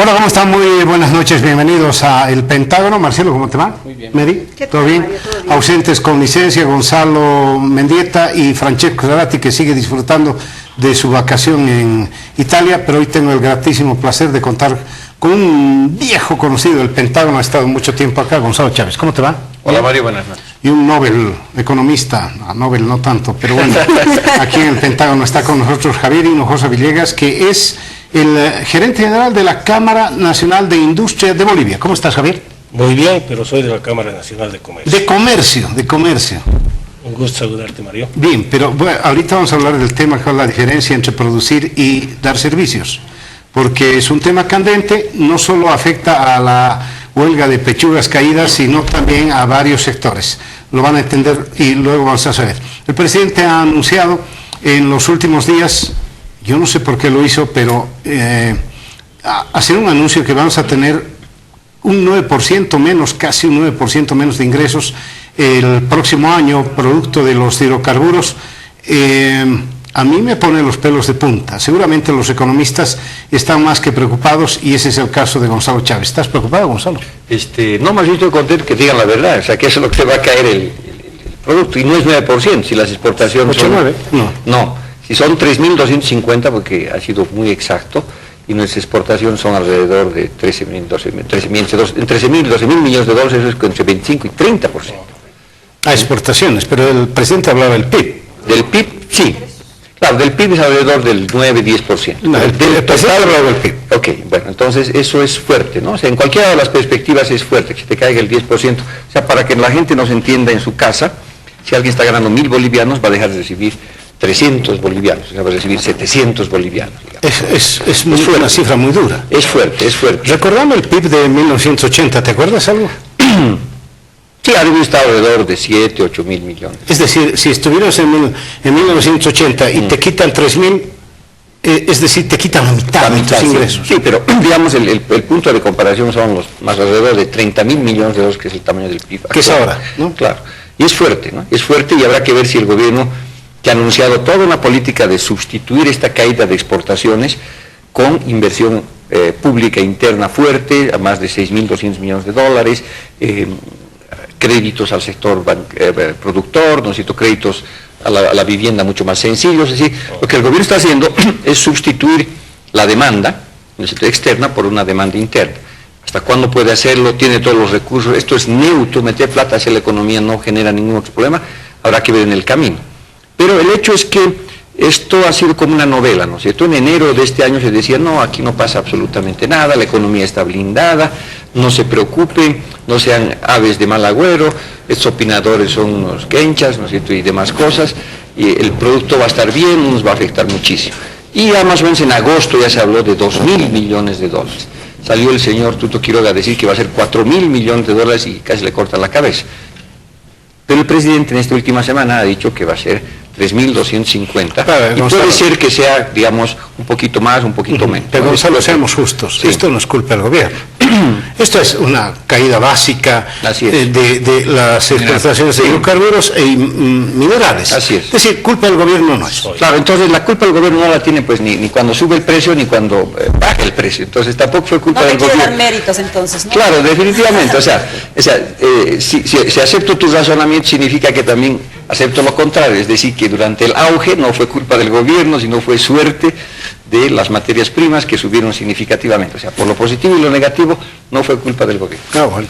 Hola, ¿cómo están? Muy buenas noches, bienvenidos a El Pentágono. Marcelo, ¿cómo te va? Muy bien. Mary, ¿Todo bien? Mario? ¿Todo bien? Ausentes con licencia, Gonzalo Mendieta y Francesco Zarati, que sigue disfrutando de su vacación en Italia, pero hoy tengo el gratísimo placer de contar con un viejo conocido del Pentágono, ha estado mucho tiempo acá, Gonzalo Chávez. ¿Cómo te va? Hola Mario, buenas noches. Y un Nobel economista, Nobel no tanto, pero bueno, aquí en el Pentágono está con nosotros Javier Hinojosa Villegas, que es el gerente general de la Cámara Nacional de Industria de Bolivia. ¿Cómo estás, Javier? Muy bien, pero soy de la Cámara Nacional de Comercio. De comercio. Un gusto saludarte, Mario. Bien, pero bueno, ahorita vamos a hablar del tema, que es la diferencia entre producir y dar servicios, porque es un tema candente, no solo afecta a la huelga de pechugas caídas, sino también a varios sectores. Lo van a entender y luego vamos a saber. El presidente ha anunciado en los últimos días, yo no sé por qué lo hizo, pero hacer un anuncio que vamos a tener un 9% menos, casi un 9% menos de ingresos el próximo año, producto de los hidrocarburos. A mí me pone los pelos de punta. Seguramente los economistas están más que preocupados y ese es el caso de Gonzalo Chávez. ¿Estás preocupado, Gonzalo? No, más yo estoy contento que digan la verdad, o sea, que eso es lo que te va a caer el producto, y no es 9%, si las exportaciones son... 8-9, No, si son 3.250, porque ha sido muy exacto, y nuestras exportaciones son alrededor de 13.000 y 12.000 millones de dólares, eso es entre 25 y 30%. A exportaciones, pero el presidente hablaba del PIB. Del PIB, sí. Claro, del PIB es alrededor del 9-10%. No, el presidente hablaba del PIB. Ok, bueno, entonces eso es fuerte, ¿no? O sea, en cualquiera de las perspectivas es fuerte, que se te caiga el 10%. O sea, para que la gente nos entienda en su casa, si alguien está ganando 1.000 bolivianos, va a dejar de recibir 300 bolivianos, o sea, va a recibir 700 bolivianos. Es una cifra muy dura. Es fuerte, es fuerte. Recordando el PIB de 1980, ¿te acuerdas algo? Sí, ha debido estar alrededor de 7, 8 mil millones. Es decir, si estuvieras en 1980 y te quitan 3.000, es decir, te quitan la mitad de tus ingresos. Sí, pero digamos el punto de comparación son los más alrededor de 30.000 millones de dólares, que es el tamaño del PIB. Que es ahora, ¿no? Claro. Y es fuerte, ¿no? Es fuerte y habrá que ver si el gobierno, que ha anunciado toda una política de sustituir esta caída de exportaciones con inversión pública interna fuerte, a más de 6.200 millones de dólares, créditos al sector productor, ¿no es cierto?, créditos a la vivienda mucho más sencillos. Es decir, lo que el gobierno está haciendo es sustituir la demanda, ¿no es cierto?, externa por una demanda interna. ¿Hasta cuándo puede hacerlo? Tiene todos los recursos, esto es neutro, meter plata hacia la economía no genera ningún otro problema, habrá que ver en el camino. Pero el hecho es que esto ha sido como una novela, ¿no es cierto? En enero de este año se decía, no, aquí no pasa absolutamente nada, la economía está blindada, no se preocupen, no sean aves de mal agüero, estos opinadores son unos quenchas, ¿no es cierto?, y demás cosas, y el producto va a estar bien, no nos va a afectar muchísimo. Y ya más o menos en agosto ya se habló de 2.000 millones de dólares. Salió el señor Tuto Quiroga a decir que va a ser 4.000 millones de dólares y casi le cortan la cabeza. Pero el presidente en esta última semana ha dicho que va a ser 3.250, y puede ser que sea, digamos, un poquito más, un poquito menos. Pero Gonzalo, seamos justos, sí. Esto no es culpa del gobierno. Esto es una caída básica de las exportaciones de hidrocarburos e minerales. Así es. Es decir, culpa del gobierno no es. Claro, entonces la culpa del gobierno no la tiene pues ni cuando sube el precio ni cuando baja el precio. Entonces tampoco fue culpa del gobierno. No le quiere dar méritos entonces, ¿no? Claro, definitivamente. O sea, si acepto tu razonamiento significa que también acepto lo contrario. Es decir, que durante el auge no fue culpa del gobierno, sino fue suerte de las materias primas que subieron significativamente. O sea, por lo positivo y lo negativo, no fue culpa del gobierno. Bueno.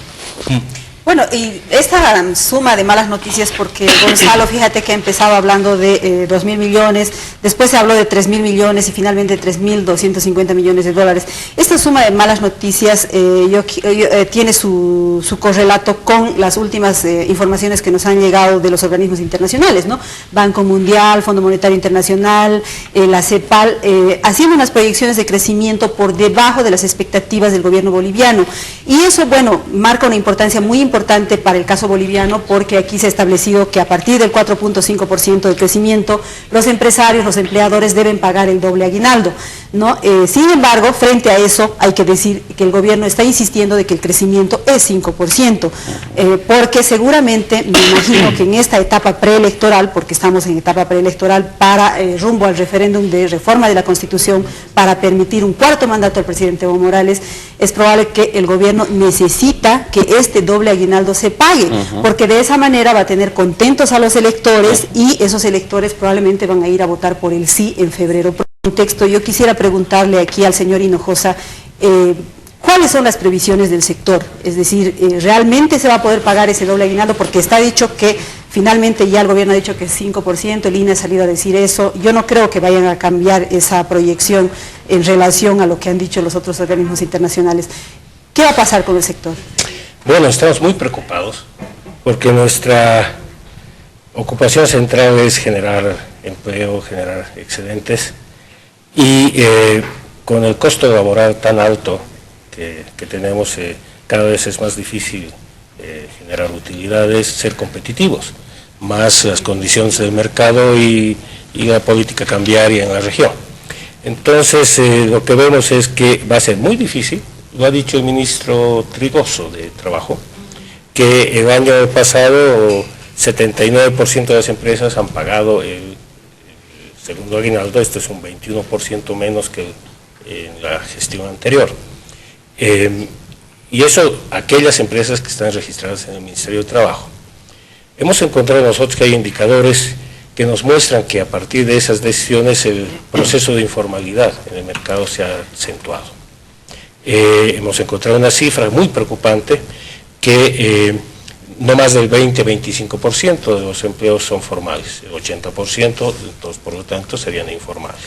Bueno, y esta suma de malas noticias, porque Gonzalo, fíjate que empezaba hablando de 2.000 millones, después se habló de 3.000 millones y finalmente 3.250 millones de dólares. Esta suma de malas noticias tiene su correlato con las últimas informaciones que nos han llegado de los organismos internacionales, ¿no? Banco Mundial, Fondo Monetario Internacional, la CEPAL, haciendo unas proyecciones de crecimiento por debajo de las expectativas del gobierno boliviano. Y eso, bueno, marca una importancia muy importante para el caso boliviano, porque aquí se ha establecido que a partir del 4.5% de crecimiento, los empresarios, los empleadores deben pagar el doble aguinaldo. ¿no? Sin embargo, frente a eso, hay que decir que el gobierno está insistiendo de que el crecimiento es 5%, porque seguramente, me imagino que en esta etapa preelectoral, porque estamos en etapa preelectoral para rumbo al referéndum de reforma de la Constitución, para permitir un cuarto mandato al presidente Evo Morales, es probable que el gobierno necesita que este doble aguinaldo se pague, porque de esa manera va a tener contentos a los electores y esos electores probablemente van a ir a votar por el sí en febrero. Contexto, yo quisiera preguntarle aquí al señor Hinojosa, ¿cuáles son las previsiones del sector? Es decir, ¿realmente se va a poder pagar ese doble aguinaldo? Porque está dicho que finalmente ya el gobierno ha dicho que es 5%, el INE ha salido a decir eso. Yo no creo que vayan a cambiar esa proyección en relación a lo que han dicho los otros organismos internacionales. ¿Qué va a pasar con el sector? Bueno, estamos muy preocupados porque nuestra ocupación central es generar empleo, generar excedentes, y con el costo laboral tan alto que tenemos, cada vez es más difícil generar utilidades, ser competitivos, más las condiciones del mercado y la política cambiaria en la región. Entonces, lo que vemos es que va a ser muy difícil, lo ha dicho el ministro Trigoso de Trabajo, que el año pasado 79% de las empresas han pagado el segundo aguinaldo. Esto es un 21% menos que en la gestión anterior. Y eso, aquellas empresas que están registradas en el Ministerio de Trabajo. Hemos encontrado nosotros que hay indicadores que nos muestran que a partir de esas decisiones el proceso de informalidad en el mercado se ha acentuado. Hemos encontrado una cifra muy preocupante que no más del 20-25% de los empleos son formales, el 80%, entonces, por lo tanto, serían informales.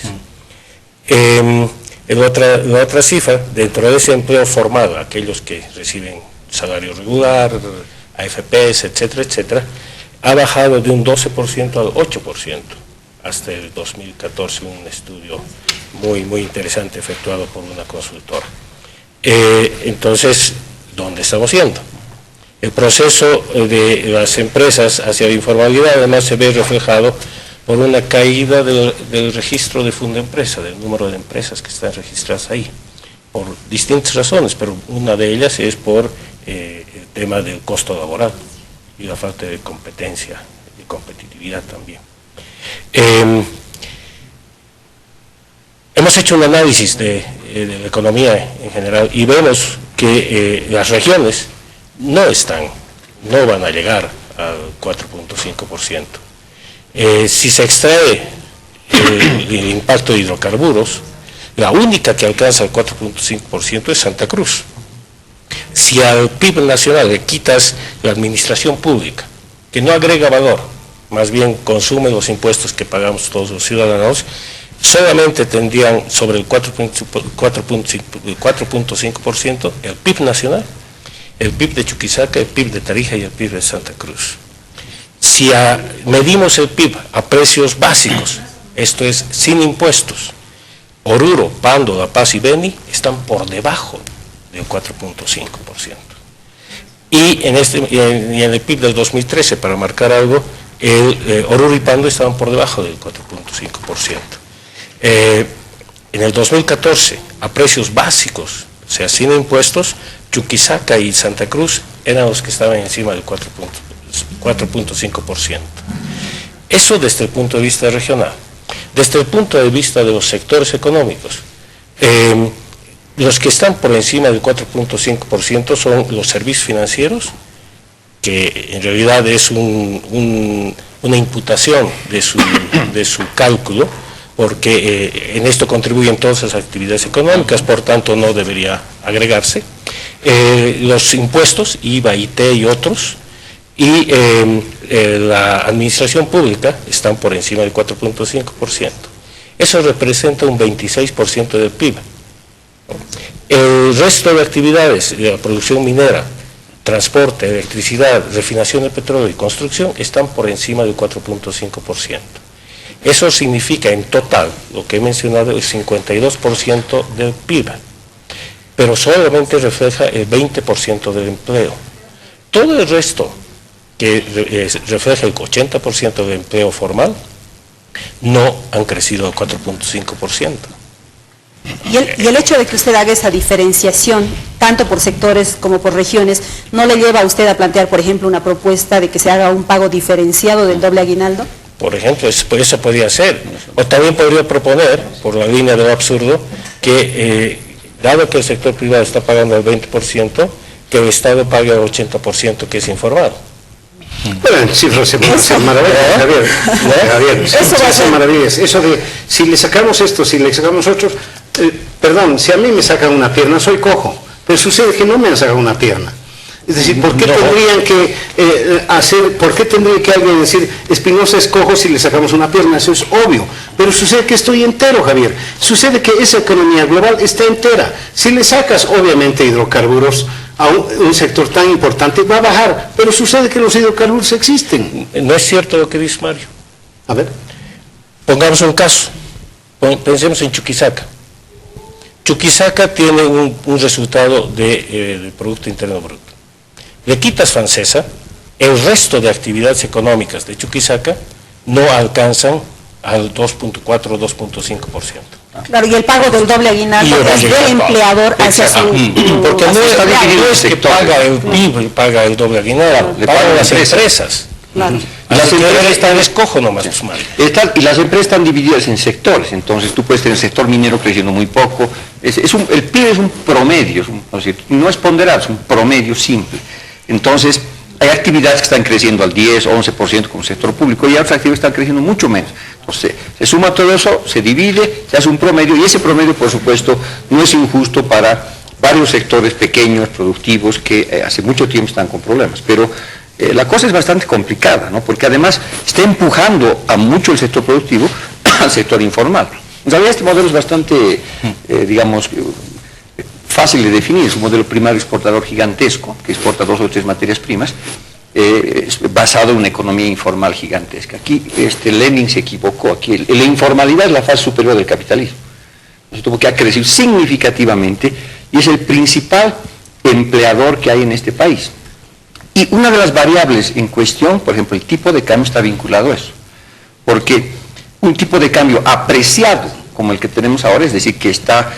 La otra cifra, dentro de ese empleo formal, aquellos que reciben salario regular, AFPs, etcétera, etcétera, ha bajado de un 12% al 8% hasta el 2014, un estudio muy interesante efectuado por una consultora. Entonces, ¿dónde estamos yendo? El proceso de las empresas hacia la informalidad además se ve reflejado por una caída del registro de Fundempresa, del número de empresas que están registradas ahí, por distintas razones, pero una de ellas es por el tema del costo laboral y la falta de competencia y competitividad también. Hemos hecho un análisis de la economía en general y vemos que las regiones no van a llegar al 4.5%. Si se extrae el impacto de hidrocarburos, la única que alcanza el 4.5% es Santa Cruz. Si al PIB nacional le quitas la administración pública, que no agrega valor, más bien consume los impuestos que pagamos todos los ciudadanos, solamente tendrían sobre el 4.5% el PIB nacional, el PIB de Chuquisaca, el PIB de Tarija y el PIB de Santa Cruz. Si medimos el PIB a precios básicos, esto es sin impuestos, Oruro, Pando, La Paz y Beni están por debajo del 4.5%. Y en el PIB del 2013, para marcar algo, Oruro y Pando estaban por debajo del 4.5%. En el 2014, a precios básicos, o sea, sin impuestos, Chuquisaca y Santa Cruz eran los que estaban encima del 4.5%. Eso desde el punto de vista regional. Desde el punto de vista de los sectores económicos, los que están por encima del 4.5% son los servicios financieros, que en realidad es una imputación de su cálculo, porque en esto contribuyen todas las actividades económicas, por tanto no debería agregarse. Los impuestos, IVA, IT y otros, y la administración pública están por encima del 4.5%. Eso representa un 26% del PIB. El resto de actividades, la producción minera, transporte, electricidad, refinación de petróleo y construcción, están por encima del 4.5%. Eso significa en total, lo que he mencionado, el 52% del PIB, pero solamente refleja el 20% del empleo. Todo el resto, que refleja el 80% del empleo formal, no han crecido al 4.5%. Y el hecho de que usted haga esa diferenciación, tanto por sectores como por regiones, ¿no le lleva a usted a plantear, por ejemplo, una propuesta de que se haga un pago diferenciado del doble aguinaldo? Por ejemplo, eso podría ser. O también podría proponer, por la línea de lo absurdo, que dado que el sector privado está pagando el 20%, que el Estado pague el 80% que es informado. Bueno, en cifras se pueden hacer maravillas, Javier. Javier, se hacen maravillas. Eso de, si le sacamos esto, si le sacamos otros, perdón, si a mí me sacan una pierna, soy cojo, pero sucede que no me han sacado una pierna. Es decir, ¿por qué tendrían que por qué tendría que alguien decir, Espinosa es cojo si le sacamos una pierna? Eso es obvio. Pero sucede que estoy entero, Javier. Sucede que esa economía global está entera. Si le sacas, obviamente, hidrocarburos a un sector tan importante, va a bajar. Pero sucede que los hidrocarburos existen. No es cierto lo que dice Mario. A ver. Pongamos un caso. Pensemos en Chuquisaca. Chuquisaca tiene un resultado del Producto Interno Bruto. Le quitas Francesa, el resto de actividades económicas de Chuquisaca no alcanzan al 2.4 o 2.5%. Claro, y el pago del doble aguinaldo es del empleador hacia su... Porque no es que paga el PIB, paga el doble aguinaldo, le pagan las empresas. Claro. Las empresas están escojo nomás, y las empresas están divididas en sectores, entonces tú puedes tener el sector minero creciendo muy poco, el PIB es un promedio, no es ponderado, es un promedio simple. Entonces, hay actividades que están creciendo al 10, 11% como sector público y otras actividades que están creciendo mucho menos. Entonces, se suma todo eso, se divide, se hace un promedio y ese promedio, por supuesto, no es injusto para varios sectores pequeños, productivos, que hace mucho tiempo están con problemas. Pero la cosa es bastante complicada, ¿no? Porque además está empujando a mucho el sector productivo al sector informal. En realidad este modelo es bastante, digamos, fácil de definir, es un modelo primario exportador gigantesco, que exporta 2 o 3 materias primas, basado en una economía informal gigantesca. Aquí Lenin se equivocó, aquí la informalidad es la fase superior del capitalismo, que ha crecido significativamente y es el principal empleador que hay en este país. Y una de las variables en cuestión, por ejemplo, el tipo de cambio está vinculado a eso, porque un tipo de cambio apreciado como el que tenemos ahora, es decir, que está,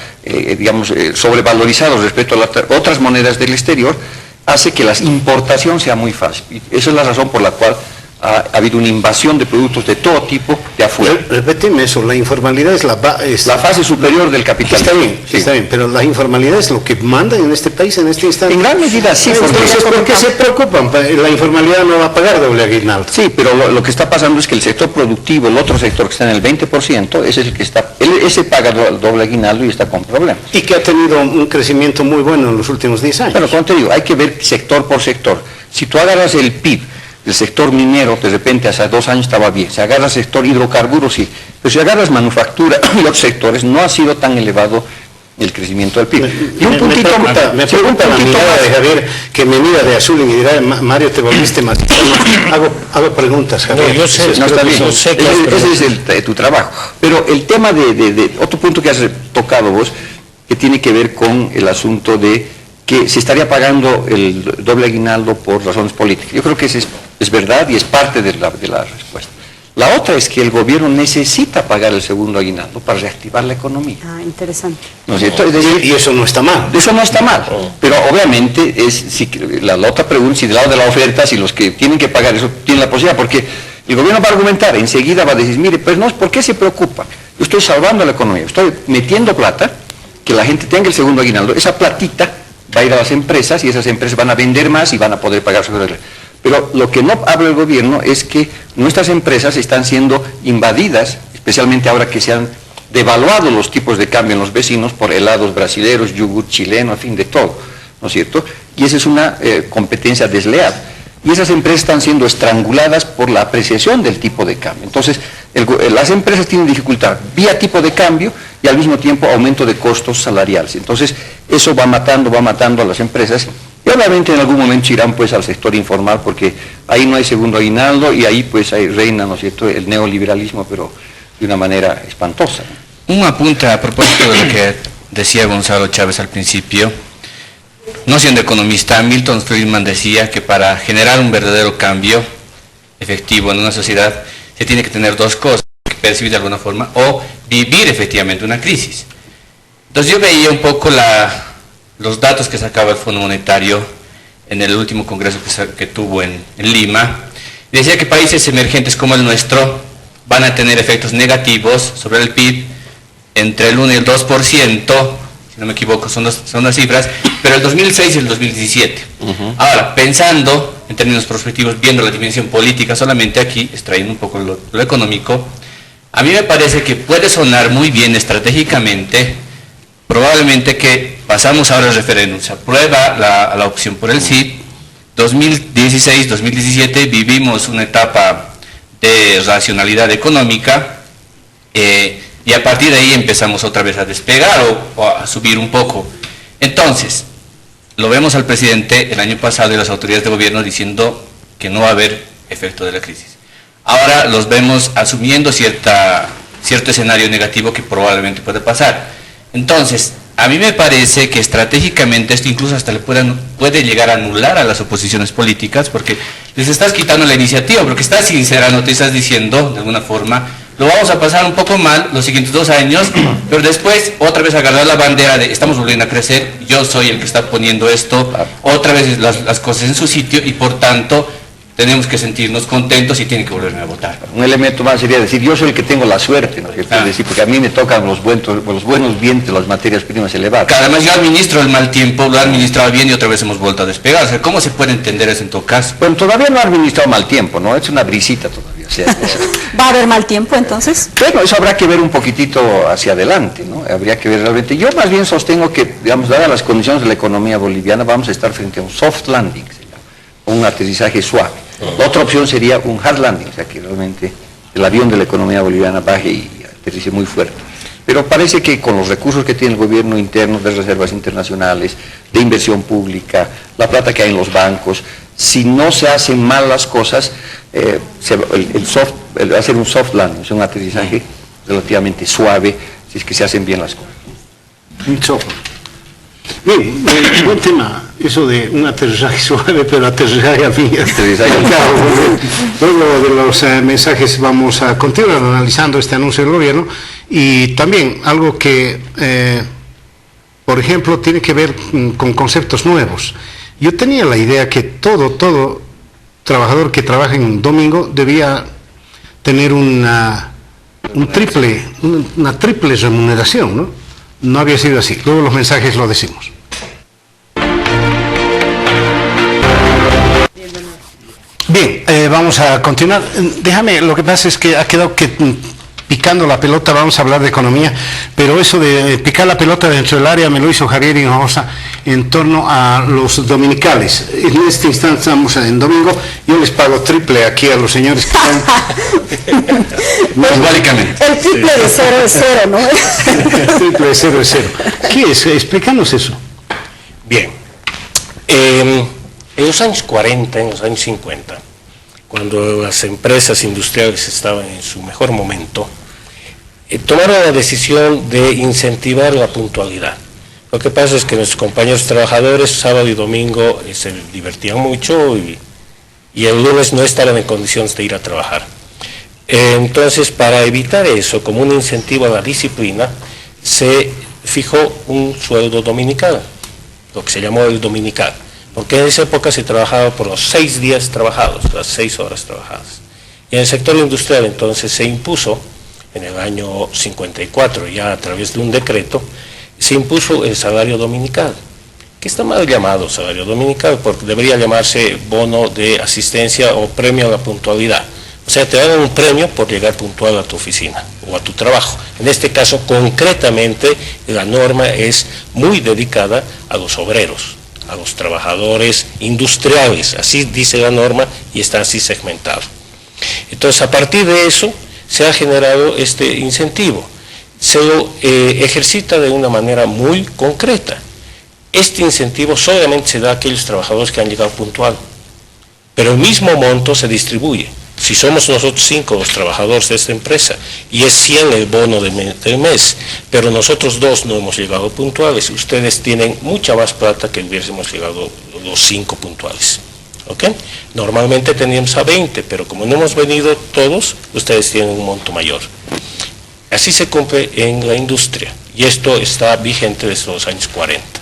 sobrevalorizado respecto a otras monedas del exterior, hace que la importación sea muy fácil. Y esa es la razón por la cual ha habido una invasión de productos de todo tipo de afuera. Repíteme eso, la informalidad es la fase superior del capitalismo. Está bien, sí. Está bien, pero la informalidad es lo que manda en este país en este instante. En gran medida sí. Entonces, ¿por qué se preocupan? La informalidad no va a pagar doble aguinaldo. Sí, pero lo que está pasando es que el sector productivo, el otro sector que está en el 20%, ese es el que está, ese paga doble aguinaldo y está con problemas. Y que ha tenido un crecimiento muy bueno en los últimos 10 años. Bueno, como te digo, hay que ver sector por sector. Si tú agarras el PIB, el sector minero, de repente hace 2 años estaba bien. Si agarras el sector hidrocarburos, sí. Pero si agarras manufactura y otros sectores, no ha sido tan elevado el crecimiento del PIB. Y un puntito, me pregunta la mirada de Javier, que me mira de azul y me dirá, Mario, te volviste más. Hago preguntas, Javier. No, yo sé, no está bien. Ese es tu trabajo. Pero el tema otro punto que has tocado vos, que tiene que ver con el asunto de que se estaría pagando el doble aguinaldo por razones políticas. Yo creo que es verdad y es parte de la respuesta. La otra es que el gobierno necesita pagar el segundo aguinaldo para reactivar la economía. Ah, interesante. ¿No es cierto? Es decir, y eso no está mal. Eso no está mal, pero obviamente la otra pregunta, si del lado de la oferta, si los que tienen que pagar eso tienen la posibilidad, porque el gobierno va a argumentar, enseguida va a decir, mire, pues no, ¿por qué se preocupa? Yo estoy salvando la economía, estoy metiendo plata, que la gente tenga el segundo aguinaldo, esa platita va a ir a las empresas y esas empresas van a vender más y van a poder pagar su regla. Pero lo que no habla el gobierno es que nuestras empresas están siendo invadidas, especialmente ahora que se han devaluado los tipos de cambio en los vecinos por helados brasileños, yogur chileno, en fin, de todo, ¿no es cierto? Y esa es una competencia desleal. Y esas empresas están siendo estranguladas por la apreciación del tipo de cambio. Entonces, las empresas tienen dificultad vía tipo de cambio y al mismo tiempo aumento de costos salariales. Entonces, eso va matando a las empresas y obviamente en algún momento irán pues al sector informal porque ahí no hay segundo aguinaldo y ahí pues hay reina, ¿no es cierto?, el neoliberalismo, pero de una manera espantosa. Un apunte a propósito de lo que decía Gonzalo Chávez al principio. No siendo economista, Milton Friedman decía que para generar un verdadero cambio efectivo en una sociedad se tiene que tener 2 cosas, que percibir de alguna forma o vivir efectivamente una crisis. Entonces yo veía un poco los datos que sacaba el Fondo Monetario en el último congreso que tuvo en Lima. Decía que países emergentes como el nuestro van a tener efectos negativos sobre el PIB entre el 1 y el 2%, si no me equivoco, son las cifras, pero el 2006 y el 2017. Ahora, pensando en términos prospectivos, viendo la dimensión política solamente aquí, extrayendo un poco lo económico, a mí me parece que puede sonar muy bien estratégicamente, probablemente que pasamos ahora al referéndum, se aprueba la opción por el sí, 2016, 2017 vivimos una etapa de racionalidad económica, y a partir de ahí empezamos otra vez a despegar o a subir un poco. Entonces, lo vemos al presidente el año pasado y las autoridades de gobierno diciendo que no va a haber efecto de la crisis. Ahora los vemos asumiendo cierto escenario negativo que probablemente puede pasar. Entonces, a mí me parece que estratégicamente esto incluso hasta le puede llegar a anular a las oposiciones políticas, porque les estás quitando la iniciativa, porque estás sincerando, te estás diciendo de alguna forma, lo vamos a pasar un poco mal los siguientes 2 años, pero después otra vez agarrar la bandera de estamos volviendo a crecer, yo soy el que está poniendo esto, otra vez las cosas en su sitio y por tanto tenemos que sentirnos contentos y tienen que volverme a votar. Un elemento más sería decir, yo soy el que tengo la suerte, ¿no es cierto? Es decir, porque a mí me tocan los buenos vientos, las materias primas elevadas. Además yo administro el mal tiempo, lo he administrado bien y otra vez hemos vuelto a despegar. O sea, ¿cómo se puede entender eso en todo caso? Bueno, todavía no ha administrado mal tiempo, ¿no? Es una brisita todavía. O sea, ¿Va a haber mal tiempo entonces? bueno, eso habrá que ver un poquitito hacia adelante, ¿no? Habría que ver realmente. Yo más bien sostengo que, digamos, dadas las condiciones de la economía boliviana, vamos a estar frente a un soft landing, un aterrizaje suave. La otra opción sería un hard landing, o sea que realmente el avión de la economía boliviana baje y aterrice muy fuerte. Pero parece que con los recursos que tiene el gobierno interno, de reservas internacionales, de inversión pública, la plata que hay en los bancos, si no se hacen mal las cosas, va a ser un soft landing, o sea, un aterrizaje relativamente suave, si es que se hacen bien las cosas. Un soft. Bien, buen tema, eso de un aterrizaje suave, pero aterrizaje a mí. Claro, luego de los mensajes vamos a continuar analizando este anuncio del gobierno y también algo que, por ejemplo, tiene que ver con conceptos nuevos. Yo tenía la idea que todo trabajador que trabaja en un domingo debía tener una triple remuneración, ¿no? No había sido así. Luego los mensajes lo decimos. Bien, vamos a continuar. Déjame, lo que pasa es que ha quedado picando la pelota, vamos a hablar de economía, pero eso de picar la pelota dentro del área me lo hizo Javier Hinojosa en torno a los dominicales. En este instante estamos en domingo, yo les pago triple aquí a los señores que están... Simbólicamente. El triple de 0 es 0, ¿no? El triple de 0 es 0. ¿Qué es? Explícanos eso. Bien, en los años 40, en los años 50, cuando las empresas industriales estaban en su mejor momento, tomaron la decisión de incentivar la puntualidad. Lo que pasa es que nuestros compañeros trabajadores sábado y domingo se divertían mucho y el lunes no estaban en condiciones de ir a trabajar. Entonces, para evitar eso, como un incentivo a la disciplina, se fijó un sueldo dominical, lo que se llamó el dominical, porque en esa época se trabajaba por los 6 días trabajados, las 6 horas trabajadas. Y en el sector industrial entonces se impuso, en el año 54, ya a través de un decreto, se impuso el salario dominical, que está mal llamado salario dominical, porque debería llamarse bono de asistencia o premio a la puntualidad. O sea, te dan un premio por llegar puntual a tu oficina o a tu trabajo. En este caso, concretamente, la norma es muy dedicada a los obreros, a los trabajadores industriales, así dice la norma y está así segmentado. Entonces, a partir de eso, se ha generado este incentivo. Se lo ejercita de una manera muy concreta. Este incentivo solamente se da a aquellos trabajadores que han llegado puntual, pero el mismo monto se distribuye. Si somos nosotros 5 los trabajadores de esta empresa y es 100 el bono del mes, pero nosotros 2 no hemos llegado puntuales, ustedes tienen mucha más plata que hubiésemos llegado los 5 puntuales. ¿Ok? Normalmente teníamos a 20, pero como no hemos venido todos, ustedes tienen un monto mayor. Así se cumple en la industria y esto está vigente desde los años 40.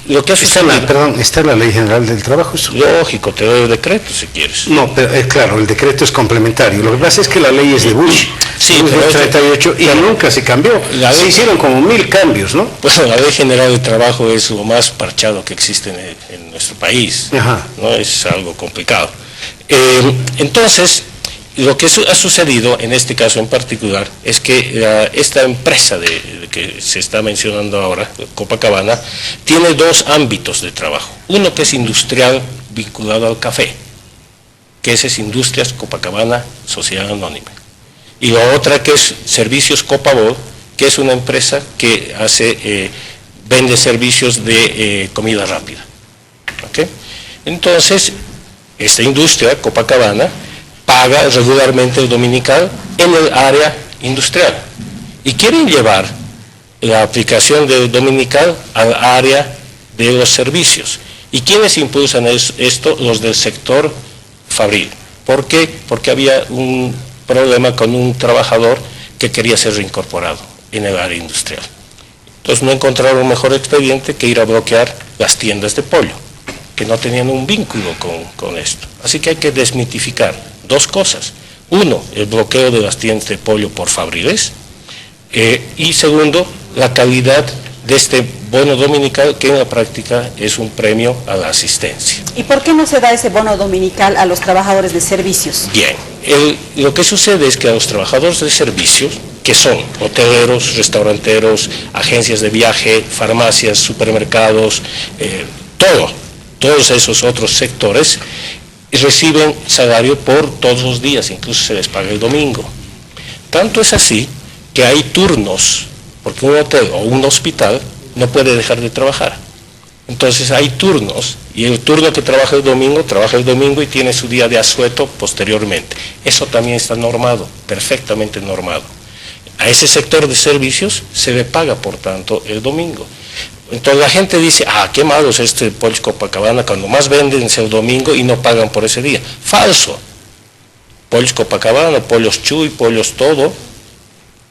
Lo que ha sucedido... Perdón, ¿está en la Ley General del Trabajo eso? Lógico, te doy el decreto si quieres. No, pero claro, el decreto es complementario. Lo que pasa es que la ley es de Bush. Sí, Bush pero del 38 y nunca se cambió. Se hicieron como 1000 cambios, ¿no? Bueno, la Ley General del Trabajo es lo más parchado que existe en nuestro país. Ajá. ¿No? Es algo complicado. Entonces, lo que ha sucedido en este caso en particular es que esta empresa que se está mencionando ahora, Copacabana, tiene dos ámbitos de trabajo. Uno que es industrial vinculado al café, que ese es Industrias Copacabana Sociedad Anónima. Y la otra que es Servicios Copabol, que es una empresa que vende servicios de comida rápida. ¿Okay? Entonces, esta industria, Copacabana, paga regularmente el dominical en el área industrial y quieren llevar la aplicación del dominical al área de los servicios. ¿Y quiénes impulsan esto? Los del sector fabril. ¿Por qué? Porque había un problema con un trabajador que quería ser reincorporado en el área industrial. Entonces no encontraron mejor expediente que ir a bloquear las tiendas de pollo, que no tenían un vínculo con esto. Así que hay que desmitificar dos cosas. Uno, el bloqueo de las tiendas de pollo por fabriles, y segundo, la calidad de este bono dominical, que en la práctica es un premio a la asistencia. ¿Y por qué no se da ese bono dominical a los trabajadores de servicios? Bien, lo que sucede es que a los trabajadores de servicios, que son hoteleros, restauranteros, agencias de viaje, farmacias, supermercados, todos esos otros sectores, reciben salario por todos los días, incluso se les paga el domingo. Tanto es así que hay turnos, porque un hotel o un hospital no puede dejar de trabajar. Entonces hay turnos, y el turno que trabaja el domingo y tiene su día de asueto posteriormente. Eso también está normado, perfectamente normado. A ese sector de servicios se le paga, por tanto, el domingo. Entonces la gente dice, qué malo es este Pollos Copacabana, cuando más venden es el domingo y no pagan por ese día. Falso. Pollos Copacabana, Pollos Chuy, Pollos Todo,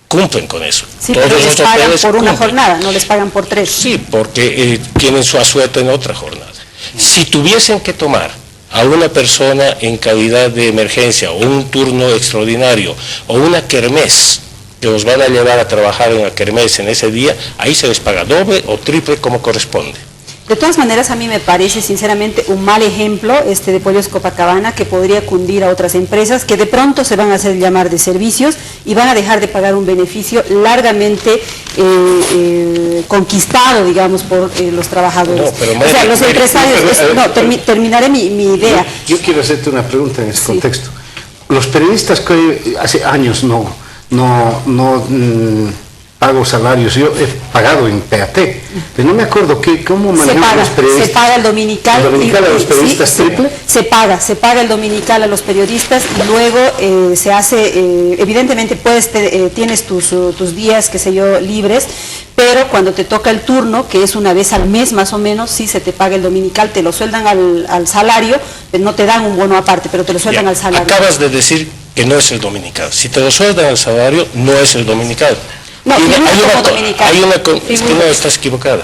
cumplen con eso. Sí, todos pero les pagan por una cumplen. jornada, no les pagan por 3. Sí, porque tienen su asueto en otra jornada. Si tuviesen que tomar a una persona en calidad de emergencia, o un turno extraordinario, o una kermés, que los van a llevar a trabajar en la kermés en ese día, ahí se les paga doble o triple como corresponde. De todas maneras, a mí me parece sinceramente un mal ejemplo de Pollos Copacabana, que podría cundir a otras empresas que de pronto se van a hacer llamar de servicios y van a dejar de pagar un beneficio largamente conquistado, digamos, por los trabajadores. No, pero o sea, los empresarios... terminaré mi idea. Yo quiero hacerte una pregunta en ese contexto. Los periodistas que hace años no pago salarios, yo he pagado en PAT, pero no me acuerdo cómo manejan los periodistas. Se paga el dominical. ¿El dominical a los periodistas triple? Se paga el dominical a los periodistas y luego se hace, evidentemente tienes tus días, qué sé yo, libres, pero cuando te toca el turno, que es una vez al mes más o menos, sí se te paga el dominical, te lo sueldan al salario, no te dan un bono aparte, pero te lo sueldan al salario. Acabas de decir que no es el dominical. Si te lo sueldan al salario, no es el dominical. No, es que no, estás equivocada.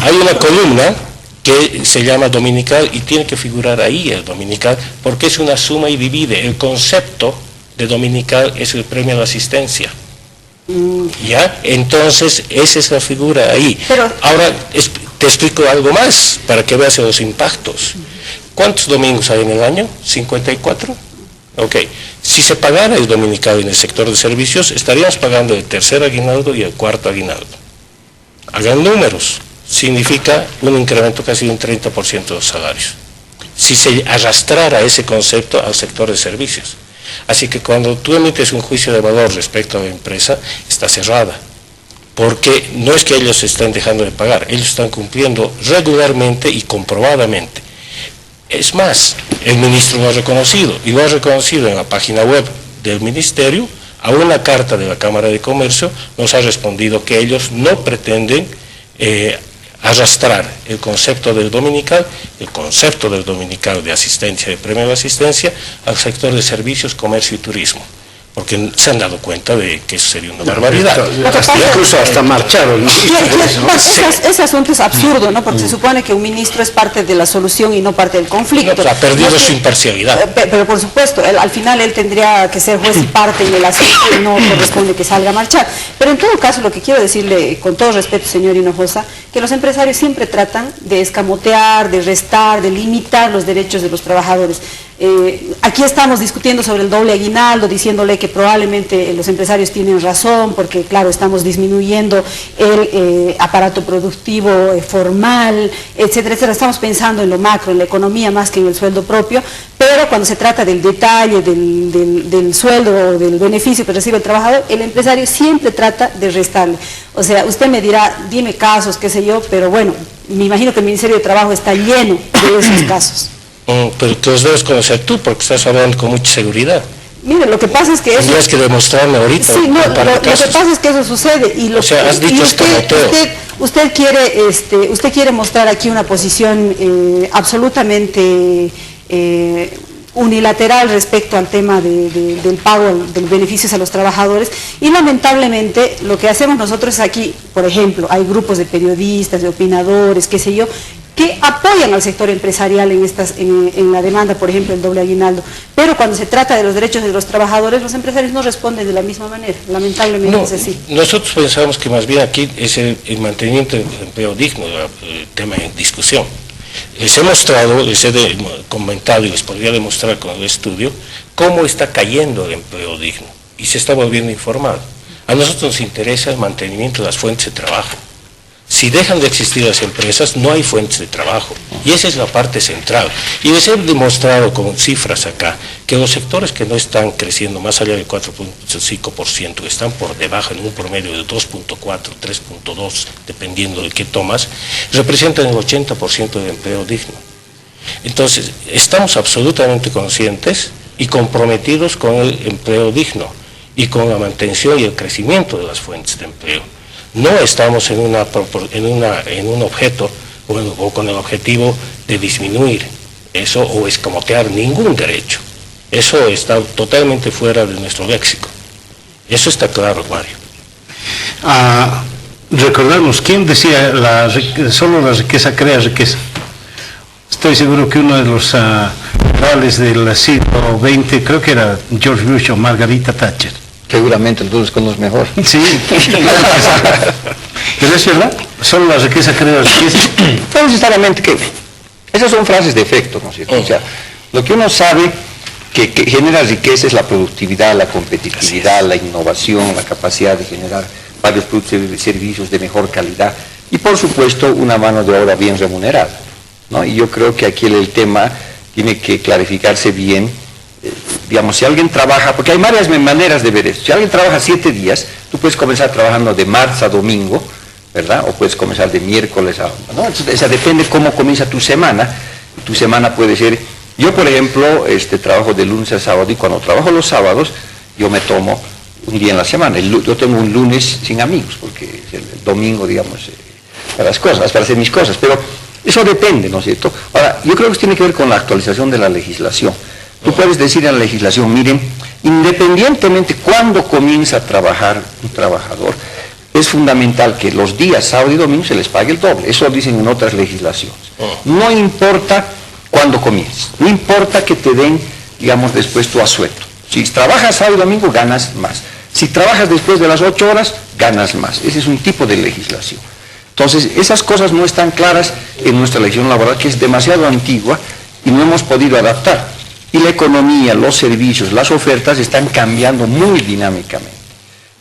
Hay una columna que se llama dominical y tiene que figurar ahí el dominical, porque es una suma y divide. El concepto de dominical es el premio a la asistencia. ¿Ya? Entonces, esa es la figura ahí. Ahora, te explico algo más para que veas los impactos. ¿Cuántos domingos hay en el año? ¿54? Ok. Si se pagara el dominical en el sector de servicios, estaríamos pagando el tercer aguinaldo y el cuarto aguinaldo. Hagan números. Significa un incremento casi de un 30% de los salarios. Si se arrastrara ese concepto al sector de servicios. Así que cuando tú emites un juicio de valor respecto a la empresa, está cerrada. Porque no es que ellos estén dejando de pagar, ellos están cumpliendo regularmente y comprobadamente. Es más, el ministro lo ha reconocido, y lo ha reconocido en la página web del ministerio. A una carta de la Cámara de Comercio nos ha respondido que ellos no pretenden arrastrar el concepto del dominical de asistencia, de premio de asistencia, al sector de servicios, comercio y turismo. porque se han dado cuenta de que eso sería una barbaridad. Incluso hasta marcharon. Ese asunto es absurdo, ¿no? Porque se supone que un ministro es parte de la solución y no parte del conflicto. No, ha perdido su imparcialidad. Pero por supuesto, al final él tendría que ser juez y parte en el asunto y no corresponde que salga a marchar. Pero en todo caso, lo que quiero decirle, con todo respeto, señor Hinojosa, que los empresarios siempre tratan de escamotear, de restar, de limitar los derechos de los trabajadores. Aquí estamos discutiendo sobre el doble aguinaldo, diciéndole que probablemente los empresarios tienen razón, porque claro, estamos disminuyendo el aparato productivo formal, etcétera, etcétera. Estamos pensando en lo macro, en la economía más que en el sueldo propio, pero cuando se trata del detalle, del sueldo o del beneficio que recibe el trabajador, el empresario siempre trata de restarle. O sea, usted me dirá, dime casos, qué sé yo, pero bueno, me imagino que el Ministerio de Trabajo está lleno de esos casos. Pero tú los debes conocer tú, porque estás hablando con mucha seguridad. Mire, lo que pasa es que eso... Tienes que demostrarme ahorita. Sí, no, lo que pasa es que eso sucede. Y o sea, has dicho usted quiere mostrar aquí una posición absolutamente unilateral respecto al tema del pago de los beneficios a los trabajadores, y lamentablemente lo que hacemos nosotros aquí, por ejemplo, hay grupos de periodistas, de opinadores, qué sé yo, que apoyan al sector empresarial en la demanda, por ejemplo, el doble aguinaldo, pero cuando se trata de los derechos de los trabajadores, los empresarios no responden de la misma manera, lamentablemente no, es así. Nosotros pensamos que más bien aquí es el mantenimiento del empleo digno, el tema en discusión. Les he mostrado, les he comentado y les podría demostrar con el estudio cómo está cayendo el empleo digno y se está volviendo informal. A nosotros nos interesa el mantenimiento de las fuentes de trabajo. Si dejan de existir las empresas, no hay fuentes de trabajo. Y esa es la parte central. Y les he demostrado con cifras acá que los sectores que no están creciendo más allá del 4.5%, están por debajo en un promedio de 2.4, 3.2, dependiendo de qué tomas, representan el 80% del empleo digno. Entonces, estamos absolutamente conscientes y comprometidos con el empleo digno y con la mantención y el crecimiento de las fuentes de empleo. No estamos en un objeto o con el objetivo de disminuir eso o escamotear ningún derecho. Eso está totalmente fuera de nuestro léxico. Eso está claro, Mario. Recordamos, ¿quién decía solo la riqueza crea riqueza? Estoy seguro que uno de los rivales del siglo XX, creo que era George Bush o Margarita Thatcher. Seguramente entonces con los mejor. Sí, pero es verdad, solo la riqueza crea riqueza. No necesariamente que... Esas son frases de efecto, ¿no es cierto? O sea, lo que uno sabe que genera riqueza es la productividad, la competitividad, la innovación, la capacidad de generar varios productos y servicios de mejor calidad y por supuesto una mano de obra bien remunerada, ¿no? Y yo creo que aquí el tema tiene que clarificarse bien. Digamos, si alguien trabaja, porque hay varias maneras de ver esto, si alguien trabaja 7 días, tú puedes comenzar trabajando de martes a domingo, ¿verdad? O puedes comenzar de miércoles a... ¿no? O sea, depende cómo comienza tu semana puede ser... Yo, por ejemplo, trabajo de lunes a sábado y cuando trabajo los sábados, yo me tomo un día en la semana. Yo tengo un lunes sin amigos, porque el domingo, digamos, para las cosas, para hacer mis cosas, pero eso depende, ¿no es cierto? Ahora, yo creo que tiene que ver con la actualización de la legislación. Tú puedes decir en la legislación, miren, independientemente cuándo comienza a trabajar un trabajador, es fundamental que los días sábado y domingo se les pague el doble. Eso lo dicen en otras legislaciones. No importa cuándo comiences, no importa que te den, digamos, después tu asueto. Si trabajas sábado y domingo, ganas más. Si trabajas después de las 8 horas, ganas más. Ese es un tipo de legislación. Entonces, esas cosas no están claras en nuestra legislación laboral, que es demasiado antigua y no hemos podido adaptar. Y la economía, los servicios, las ofertas están cambiando muy dinámicamente.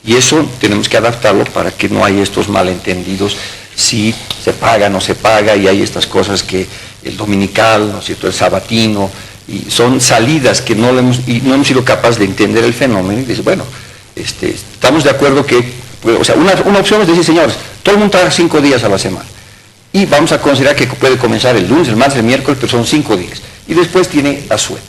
Y eso tenemos que adaptarlo para que no haya estos malentendidos, si se paga, no se paga, y hay estas cosas que el dominical, ¿no es cierto?, el sabatino, y son salidas que no hemos sido capaces de entender el fenómeno, y dice, bueno, estamos de acuerdo que, o sea, una opción es decir, señores, todo el mundo trabaja 5 días a la semana, y vamos a considerar que puede comenzar el lunes, el martes, el miércoles, pero son 5 días, y después tiene asueto.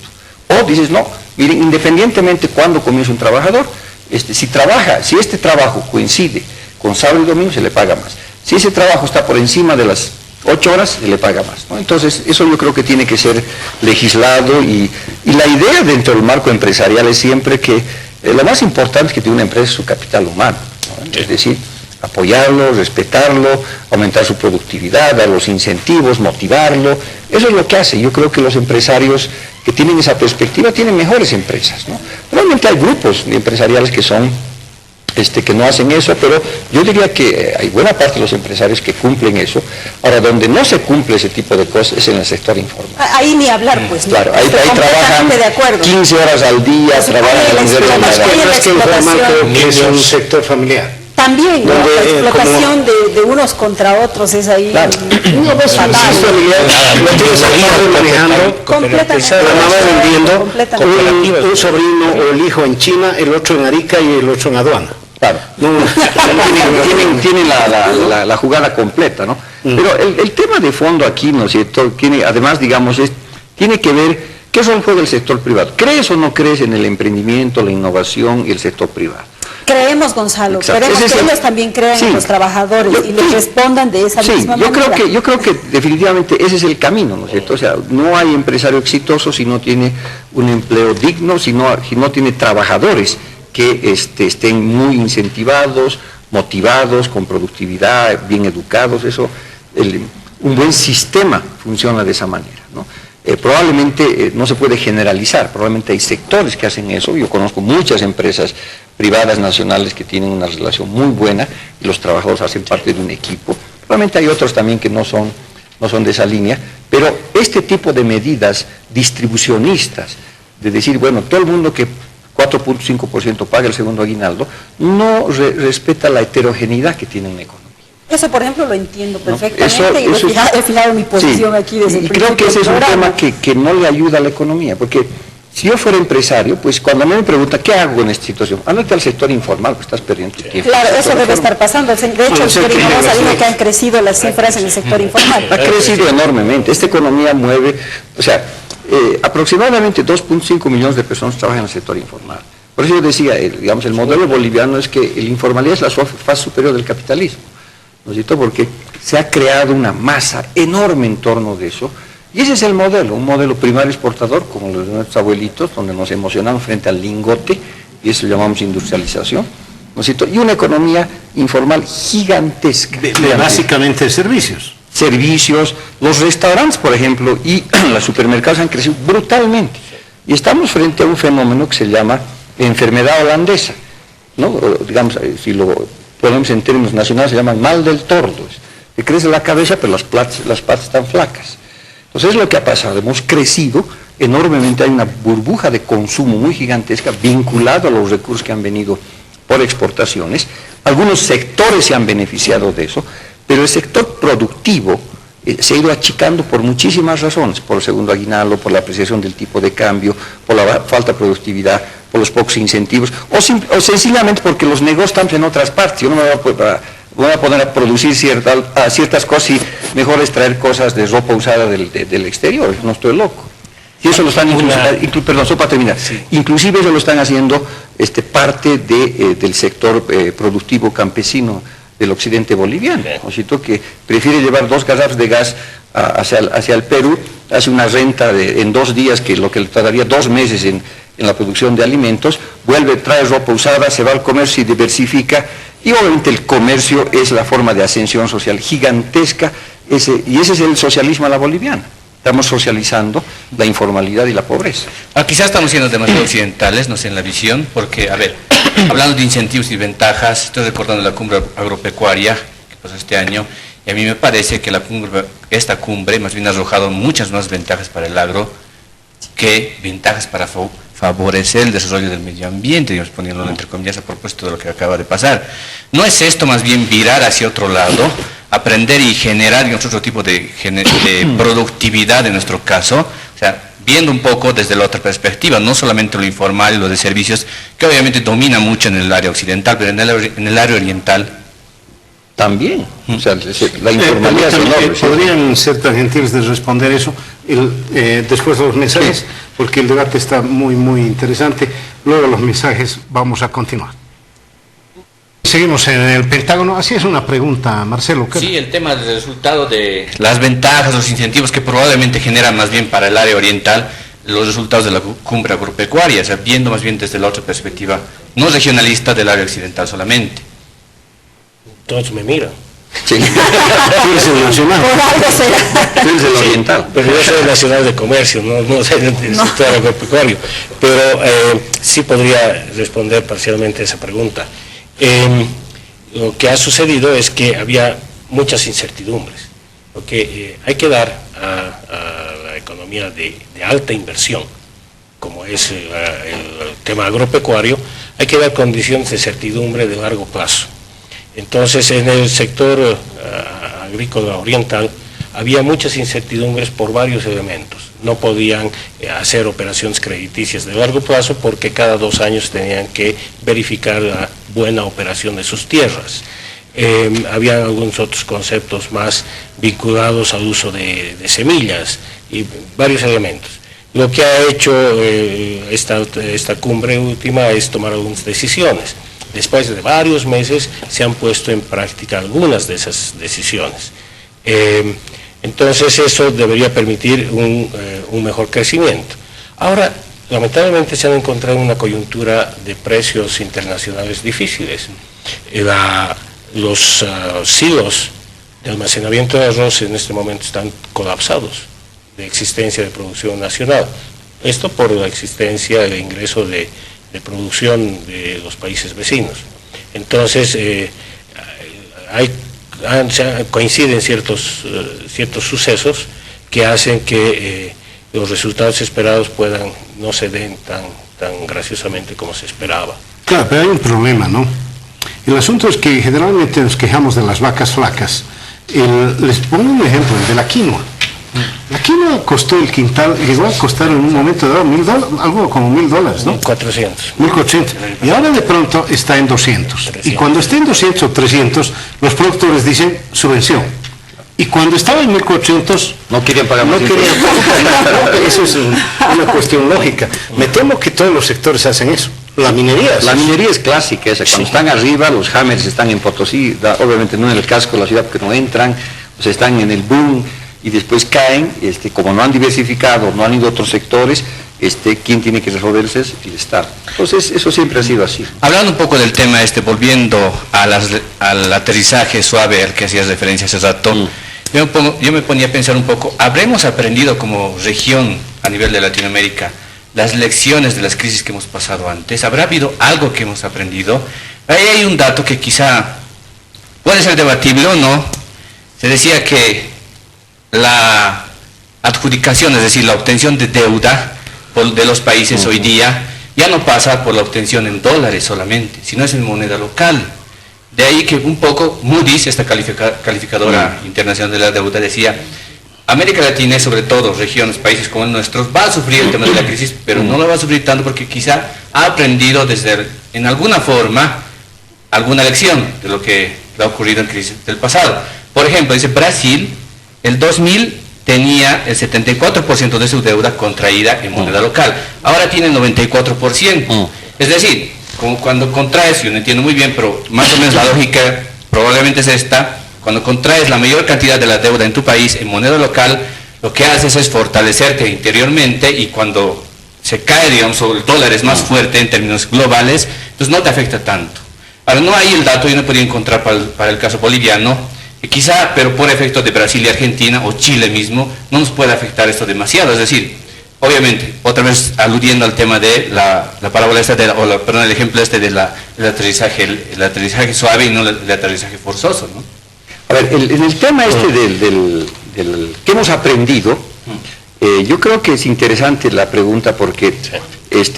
O dices, no, miren, independientemente cuándo comienza un trabajador, si este trabajo coincide con sábado y domingo, se le paga más. Si ese trabajo está por encima de las 8 horas, se le paga más, ¿no? Entonces, eso yo creo que tiene que ser legislado y la idea dentro del marco empresarial es siempre que Lo más importante que tiene una empresa es su capital humano, ¿no? Es decir, apoyarlo, respetarlo, aumentar su productividad, dar los incentivos, motivarlo. Eso es lo que hace. Yo creo que los empresarios que tienen esa perspectiva tienen mejores empresas, ¿no? Realmente hay grupos empresariales que son que no hacen eso, pero yo diría que hay buena parte de los empresarios que cumplen eso. Ahora, donde no se cumple ese tipo de cosas es en el sector informal. Ahí ni hablar, pues. Claro, ahí trabajan trabajan 15 horas al día, trabajan en Más que informal, creo que es un sector familiar. También, ¿no? Donde, La explotación de unos contra otros es ahí. Claro. No, pues, fatal. es familiar, lo tienes el padre manejando, Completamente. la mamá vendiendo, Completamente. un sobrino o el hijo en China, el otro en Arica y el otro en aduana. Claro. No, tienen la jugada completa, ¿no? Pero el tema de fondo aquí, ¿no es cierto?, tiene, además, digamos, tiene que ver qué rol juega el sector privado. ¿Crees o no crees en el emprendimiento, la innovación y el sector privado? Creemos, Gonzalo, Exacto. queremos Ese que es ellos también crean Sí. en los trabajadores y les respondan de esa misma yo manera. yo creo que definitivamente ese es el camino, ¿no es cierto? O sea, no hay empresario exitoso si no tiene un empleo digno, si no tiene trabajadores que estén muy incentivados, motivados, con productividad, bien educados. Un buen sistema funciona de esa manera, ¿no? Probablemente no se puede generalizar, probablemente hay sectores que hacen eso. Yo conozco muchas empresas privadas nacionales que tienen una relación muy buena y los trabajadores hacen parte de un equipo. Probablemente hay otros también que no son de esa línea, pero este tipo de medidas distribucionistas, de decir, bueno, todo el mundo que 4.5% paga el segundo aguinaldo, no respeta la heterogeneidad que tiene una economía. Eso, por ejemplo, lo entiendo perfectamente Eso y he fijado mi posición aquí desde el y creo que ese es un tema que no le ayuda a la economía, porque si yo fuera empresario, pues cuando a mí me pregunta, ¿qué hago en esta situación? Ándate al sector informal, pues estás perdiendo tu tiempo. Claro, eso debe estar pasando. De hecho, el señor Hinojosa dijo que han crecido las cifras en el sector informal. Ha crecido enormemente. Esta economía mueve, o sea, aproximadamente 2.5 millones de personas trabajan en el sector informal. Por eso yo decía, digamos, el modelo boliviano es que la informalidad es la fase superior del capitalismo, ¿no es cierto? Porque se ha creado una masa enorme en torno de eso, y ese es el modelo, un modelo primario exportador, como los de nuestros abuelitos, donde nos emocionamos frente al lingote, y eso lo llamamos industrialización, ¿no es cierto? Y una economía informal gigantesca. Básicamente servicios. Servicios, los restaurantes, por ejemplo, y los supermercados han crecido brutalmente. Y estamos frente a un fenómeno que se llama enfermedad holandesa, ¿no? O, digamos, si lo ponemos en términos nacionales, se llama mal del tordo. Que crece la cabeza, pero las patas están flacas. Entonces es lo que ha pasado, hemos crecido enormemente, hay una burbuja de consumo muy gigantesca vinculada a los recursos que han venido por exportaciones. Algunos sectores se han beneficiado de eso, pero el sector productivo se ha ido achicando por muchísimas razones, por el segundo aguinaldo, por la apreciación del tipo de cambio, por la falta de productividad, por los pocos incentivos, o sencillamente porque los negocios están en otras partes. Yo no me voy a poner a producir ciertas cosas y mejor es traer cosas de ropa usada del exterior, no estoy loco. Y eso lo están, perdón, solo para terminar, sí. Inclusive eso lo están haciendo parte del sector productivo campesino del occidente boliviano, ¿no es cierto?, que prefiere llevar 2 garrafas de gas hacia el Perú, hace una renta en 2 días, que lo que le tardaría 2 meses en la producción de alimentos, vuelve, trae ropa usada, se va al comercio y diversifica, y obviamente el comercio es la forma de ascensión social gigantesca, y ese es el socialismo a la boliviana. Estamos socializando la informalidad y la pobreza. Quizás estamos siendo demasiado occidentales, no sé, en la visión, porque, a ver, hablando de incentivos y ventajas, estoy recordando la cumbre agropecuaria que pasó este año, y a mí me parece que esta cumbre más bien ha arrojado muchas más ventajas para el agro que ventajas para favorecer el desarrollo del medio ambiente, digamos, poniéndolo entre comillas a propósito de lo que acaba de pasar. ¿No es esto más bien virar hacia otro lado, aprender y generar, digamos, otro tipo de productividad en nuestro caso? O sea, viendo un poco desde la otra perspectiva, no solamente lo informal y lo de servicios, que obviamente domina mucho en el área occidental, pero en el área oriental también. O sea, la informalidad es enorme. ¿Podrían ser tan gentiles de responder eso después de los mensajes? Porque el debate está muy, muy interesante. Luego los mensajes vamos a continuar. Seguimos en el Pentágono. Así es una pregunta, Marcelo. Sí, el tema del resultado de las ventajas, los incentivos que probablemente generan más bien para el área oriental, los resultados de la cumbre agropecuaria, o sea, viendo más bien desde la otra perspectiva, no regionalista del área occidental solamente. Entonces me miran. Sí. Tú eres el nacional. Por algo será. Tú eres el oriental. Pero yo soy nacional de comercio, no soy del sector agropecuario. Pero sí podría responder parcialmente a esa pregunta. Lo que ha sucedido es que había muchas incertidumbres. Porque hay que dar a la economía de alta inversión, como es el tema agropecuario, hay que dar condiciones de certidumbre de largo plazo. Entonces, en el sector agrícola oriental había muchas incertidumbres por varios elementos. No podían hacer operaciones crediticias de largo plazo porque cada 2 años tenían que verificar la buena operación de sus tierras. Había algunos otros conceptos más vinculados al uso de semillas y varios elementos. Lo que ha hecho esta cumbre última es tomar algunas decisiones. Después de varios meses se han puesto en práctica algunas de esas decisiones. Entonces eso debería permitir un mejor crecimiento. Ahora, lamentablemente se han encontrado en una coyuntura de precios internacionales difíciles. Los silos de almacenamiento de arroz en este momento están colapsados de existencia de producción nacional. Esto por la existencia e ingreso de producción de los países vecinos. Entonces, coinciden ciertos sucesos que hacen que los resultados esperados no se den tan graciosamente como se esperaba. Claro, pero hay un problema, ¿no? El asunto es que generalmente nos quejamos de las vacas flacas. Les pongo un ejemplo, el de la quinoa. La quinoa costó el quintal, llegó a costar en un momento dado $1,000, algo como $1,000, ¿no? 400. 1.400. Y ahora de pronto está en 200. 300. Y cuando esté en 200 o 300, los productores dicen subvención. Y cuando estaba en 1.400, No querían pagar no más querían impuestos. pagar. Eso es una cuestión lógica. Me temo que todos los sectores hacen eso. La minería. La minería es clásica esa. Cuando están arriba, los hammers están en Potosí, obviamente no en el casco de la ciudad porque no entran, o sea, están en el boom y después caen, como no han diversificado, no han ido a otros sectores, ¿quién tiene que resolverse? Es el Estado. Entonces, eso siempre ha sido así. Hablando un poco del tema volviendo al aterrizaje suave al que hacías referencia hace rato, yo me ponía a pensar un poco, ¿habremos aprendido como región a nivel de Latinoamérica las lecciones de las crisis que hemos pasado antes? ¿Habrá habido algo que hemos aprendido? Ahí hay un dato que quizá puede ser debatible o no. Se decía que la adjudicación, es decir, la obtención de deuda de los países hoy día ya no pasa por la obtención en dólares solamente, sino es en moneda local. De ahí que un poco Moody's, esta calificadora internacional de la deuda, decía América Latina, y sobre todo regiones, países como el nuestro, va a sufrir el tema de la crisis, pero no lo va a sufrir tanto porque quizá ha aprendido en alguna forma alguna lección de lo que le ha ocurrido en crisis del pasado. Por ejemplo, dice Brasil, el 2000 tenía el 74% de su deuda contraída en moneda local, ahora tiene el 94%. Es decir, cuando contraes, yo no entiendo muy bien, pero más o menos la lógica probablemente es esta: cuando contraes la mayor cantidad de la deuda en tu país en moneda local, lo que haces es fortalecerte interiormente, y cuando se cae, digamos, el dólar es más fuerte en términos globales, entonces no te afecta tanto. Ahora, no hay el dato, yo no podía encontrar para el caso boliviano, que quizá, pero por efecto de Brasil y Argentina, o Chile mismo, no nos puede afectar esto demasiado. Es decir, obviamente, otra vez aludiendo al tema de la parábola esta, perdón, el ejemplo del aterrizaje suave y no el aterrizaje forzoso, ¿no? A ver, en el tema del que hemos aprendido, yo creo que es interesante la pregunta porque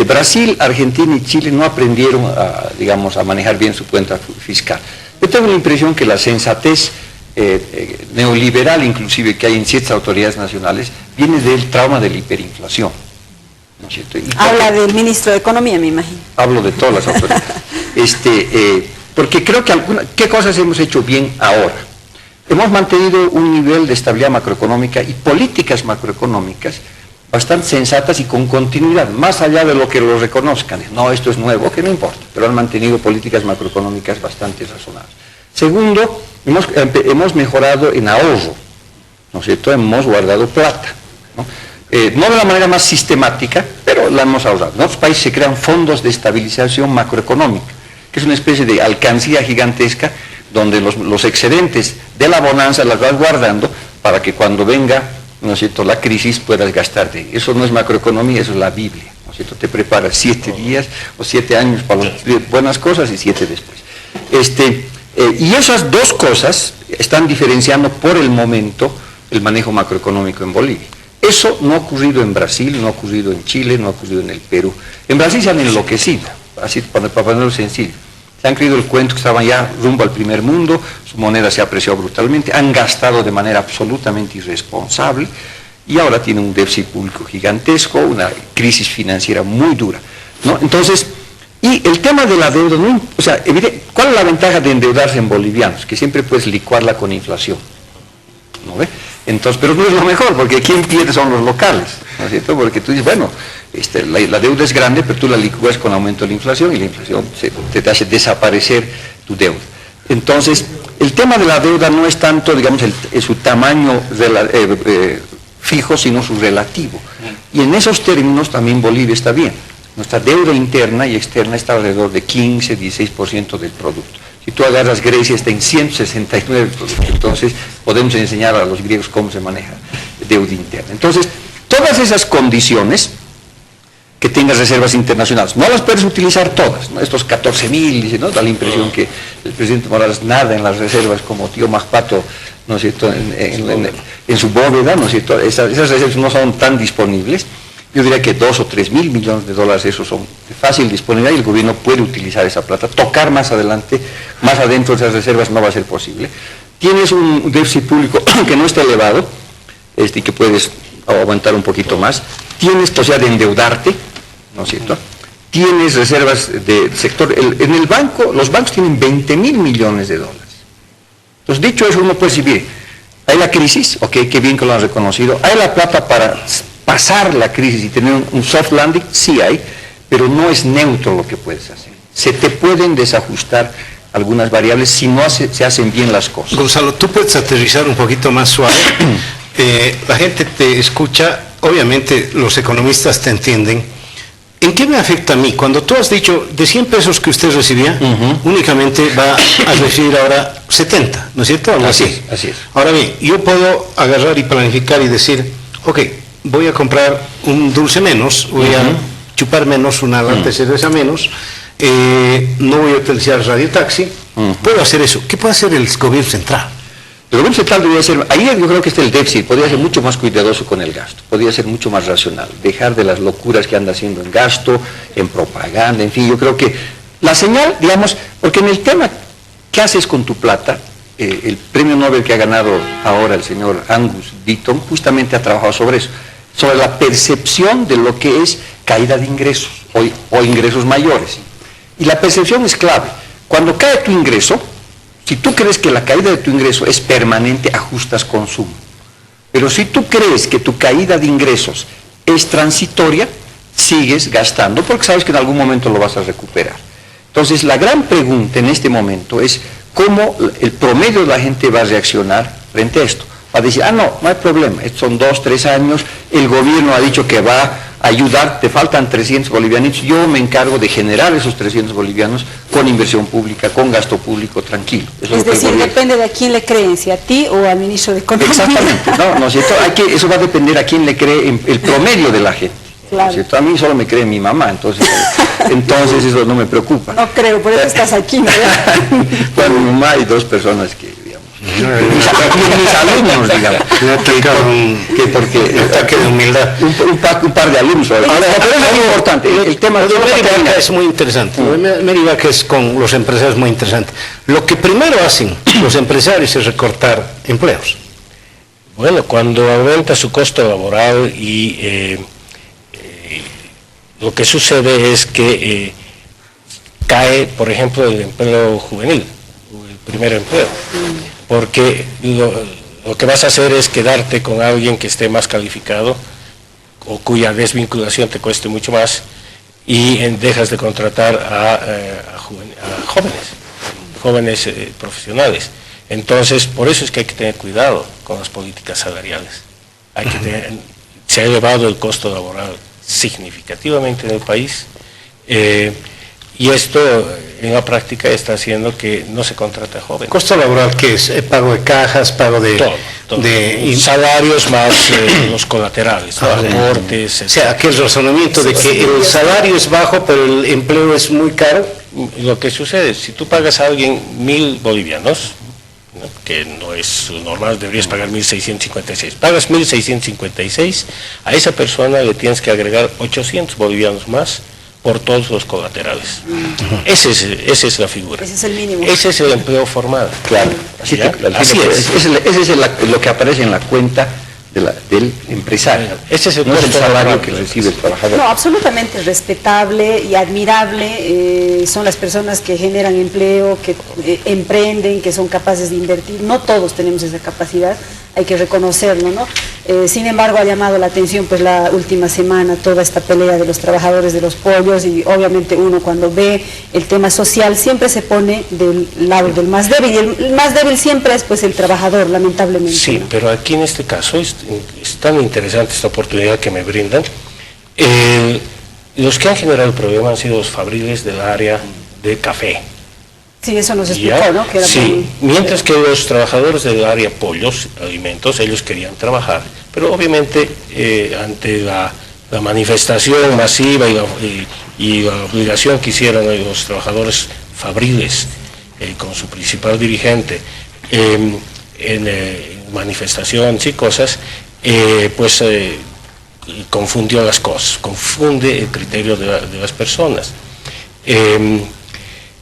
Brasil, Argentina y Chile no aprendieron a manejar bien su cuenta fiscal. Yo tengo la impresión que la sensatez neoliberal inclusive que hay en ciertas autoridades nacionales viene del trauma de la hiperinflación, ¿no es cierto? Habla del ministro de Economía, me imagino. Hablo de todas las autoridades. Porque creo que ¿qué cosas hemos hecho bien ahora? Hemos mantenido un nivel de estabilidad macroeconómica y políticas macroeconómicas bastante sensatas y con continuidad, más allá de lo que lo reconozcan. No, esto es nuevo, que no importa, pero han mantenido políticas macroeconómicas bastante razonables. Segundo, hemos mejorado en ahorro, ¿no es cierto? Hemos guardado plata, ¿no? no de la manera más sistemática, pero la hemos ahorrado. En otros países se crean fondos de estabilización macroeconómica, que es una especie de alcancía gigantesca donde los excedentes de la bonanza las vas guardando para que cuando venga, ¿no es cierto?, la crisis puedas gastarte. Eso no es macroeconomía, eso es la Biblia, ¿no es cierto? Te preparas 7 días o 7 años para las buenas cosas y 7 después. Y esas dos cosas están diferenciando por el momento el manejo macroeconómico en Bolivia. Eso no ha ocurrido en Brasil, no ha ocurrido en Chile, no ha ocurrido en el Perú. En Brasil se han enloquecido, así para ponerlo sencillo. Se han creído el cuento que estaban ya rumbo al primer mundo, su moneda se apreció brutalmente, han gastado de manera absolutamente irresponsable y ahora tienen un déficit público gigantesco, una crisis financiera muy dura, ¿no? Entonces, y el tema de la deuda, ¿no? O sea, ¿cuál es la ventaja de endeudarse en bolivianos? Que siempre puedes licuarla con inflación, ¿no ve? Entonces, pero no es lo mejor, porque quien pierde son los locales, ¿no es cierto? Porque tú dices, bueno, la deuda es grande, pero tú la licuas con aumento de la inflación y la inflación te hace desaparecer tu deuda. Entonces, el tema de la deuda no es tanto, digamos, su tamaño fijo, sino su relativo. Y en esos términos también Bolivia está bien. Nuestra deuda interna y externa está alrededor de 15, 16% del producto. Si tú agarras Grecia está en 169 productos, entonces podemos enseñar a los griegos cómo se maneja deuda interna. Entonces, todas esas condiciones, que tengas reservas internacionales, no las puedes utilizar todas, ¿no? Estos 14.000, ¿no? Da la impresión que el presidente Morales nada en las reservas como tío Majpato, ¿no es cierto?, en su bóveda, ¿no es cierto? Esas reservas no son tan disponibles. Yo diría que 2 o 3 mil millones de dólares, esos son de fácil disponibilidad y el gobierno puede utilizar esa plata. Tocar más adelante, más adentro de esas reservas no va a ser posible. Tienes un déficit público que no está elevado, y que puedes aumentar un poquito más. Tienes posibilidad de endeudarte, ¿no es cierto? Tienes reservas de sector. En el banco, los bancos tienen 20 mil millones de dólares. Entonces, dicho eso, uno puede decir, mire, hay la crisis, ok, qué bien que lo han reconocido, hay la plata para pasar la crisis y tener un soft landing, sí hay, pero no es neutro lo que puedes hacer. Se te pueden desajustar algunas variables si no se hacen bien las cosas. Gonzalo, tú puedes aterrizar un poquito más suave. La gente te escucha, obviamente los economistas te entienden. ¿En qué me afecta a mí? Cuando tú has dicho, de 100 pesos que usted recibía, únicamente va a recibir ahora 70, ¿no es cierto? Algo así. Así es. Ahora bien, yo puedo agarrar y planificar y decir, ok, voy a comprar un dulce menos, voy a chupar menos, una lata de cerveza menos, no voy a utilizar radiotaxi, puedo hacer eso. ¿Qué puede hacer el gobierno central? El gobierno central debería ser, ahí yo creo que está el déficit, podría ser mucho más cuidadoso con el gasto, podría ser mucho más racional, dejar de las locuras que anda haciendo en gasto, en propaganda, en fin, yo creo que la señal, digamos, porque en el tema, ¿qué haces con tu plata? El premio Nobel que ha ganado ahora el señor Angus Deaton justamente ha trabajado sobre eso, sobre la percepción de lo que es caída de ingresos o ingresos mayores. Y la percepción es clave. Cuando cae tu ingreso, si tú crees que la caída de tu ingreso es permanente, ajustas consumo. Pero si tú crees que tu caída de ingresos es transitoria, sigues gastando porque sabes que en algún momento lo vas a recuperar. Entonces, la gran pregunta en este momento es cómo el promedio de la gente va a reaccionar frente a esto. Va a decir, no hay problema, estos son 2, 3 años, el gobierno ha dicho que va a ayudar, te faltan 300 bolivianos, yo me encargo de generar esos 300 bolivianos con inversión pública, con gasto público, tranquilo. Eso es decir, depende de a quién le creen, si a ti o al ministro de Economía. Exactamente, no es cierto, eso va a depender a quién le cree el promedio de la gente. Claro. ¿No es cierto? A mí solo me cree mi mamá, entonces eso no me preocupa. No creo, por eso estás aquí, ¿verdad? Bueno, mi mamá y 2 personas que, digamos, mis alumnos, digamos, que porque ataque de humildad. Un par de alumnos. Ahora, pero es muy importante, el tema de Merivaca es muy interesante. Merivaca es con los empresarios muy interesante. Lo que primero hacen los empresarios es recortar empleos. Bueno, cuando aumenta su costo laboral y lo que sucede es que cae, por ejemplo, el empleo juvenil, el primer empleo, porque lo que vas a hacer es quedarte con alguien que esté más calificado o cuya desvinculación te cueste mucho más y dejas de contratar a jóvenes profesionales. Entonces, por eso es que hay que tener cuidado con las políticas salariales. Hay que tener, se ha elevado el costo laboral significativamente en el país, y esto en la práctica está haciendo que no se contrate a jóvenes. ¿Costo laboral qué es? ¿Pago de cajas, pago de...? Todo. Salarios más los colaterales, aportes, o sea, aquel razonamiento de que el salario es bajo, pero el empleo es muy caro. Lo que sucede es, si tú pagas a alguien 1.000 bolivianos, ¿no?, que no es normal, deberías pagar 1.656, pagas 1.656, a esa persona le tienes que agregar 800 bolivianos más por todos los colaterales. Esa es la figura. Ese es el mínimo. Ese es el empleo formal. Claro, así es lo que aparece en la cuenta del empresario. Ese es el no es el costo salario laboral que recibe el trabajador. No, absolutamente respetable y admirable. Son las personas que generan empleo, que emprenden, que son capaces de invertir. No todos tenemos esa capacidad, hay que reconocerlo, ¿no? Sin embargo, ha llamado la atención pues la última semana toda esta pelea de los trabajadores de los pollos, y obviamente uno cuando ve el tema social siempre se pone del lado del más débil, y el más débil siempre es pues el trabajador, lamentablemente. Sí, ¿no? pero aquí en este caso es tan interesante esta oportunidad que me brindan. Los que han generado el problema han sido los fabriles del área de café. Sí, eso nos explicó, ¿no? Que era sí, mientras que los trabajadores del área pollos, alimentos, ellos querían trabajar, pero obviamente ante la manifestación masiva y la obligación que hicieron los trabajadores fabriles con su principal dirigente en manifestaciones y cosas, confundió las cosas, confunde el criterio de las personas.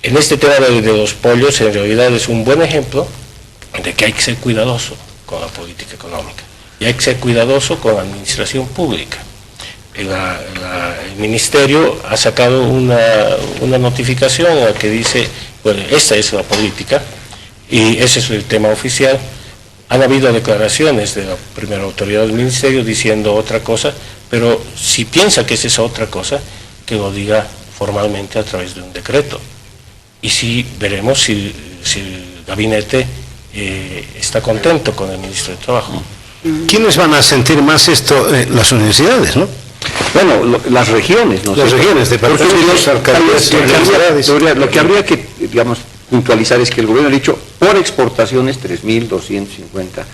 En este tema de los pollos, en realidad es un buen ejemplo de que hay que ser cuidadoso con la política económica y hay que ser cuidadoso con la administración pública. El Ministerio ha sacado una notificación en la que dice, bueno, esta es la política y ese es el tema oficial. Han habido declaraciones de la primera autoridad del Ministerio diciendo otra cosa, pero si piensa que es esa otra cosa, que lo diga formalmente a través de un decreto. Y sí veremos si el gabinete está contento con el ministro de Trabajo. ¿Quiénes van a sentir más esto? Las universidades, ¿no? Bueno, las regiones, ¿no? Las regiones, departamentos, alcaldías, universidades. Lo que habría que, digamos, puntualizar es que el gobierno ha dicho por exportaciones 3.250.000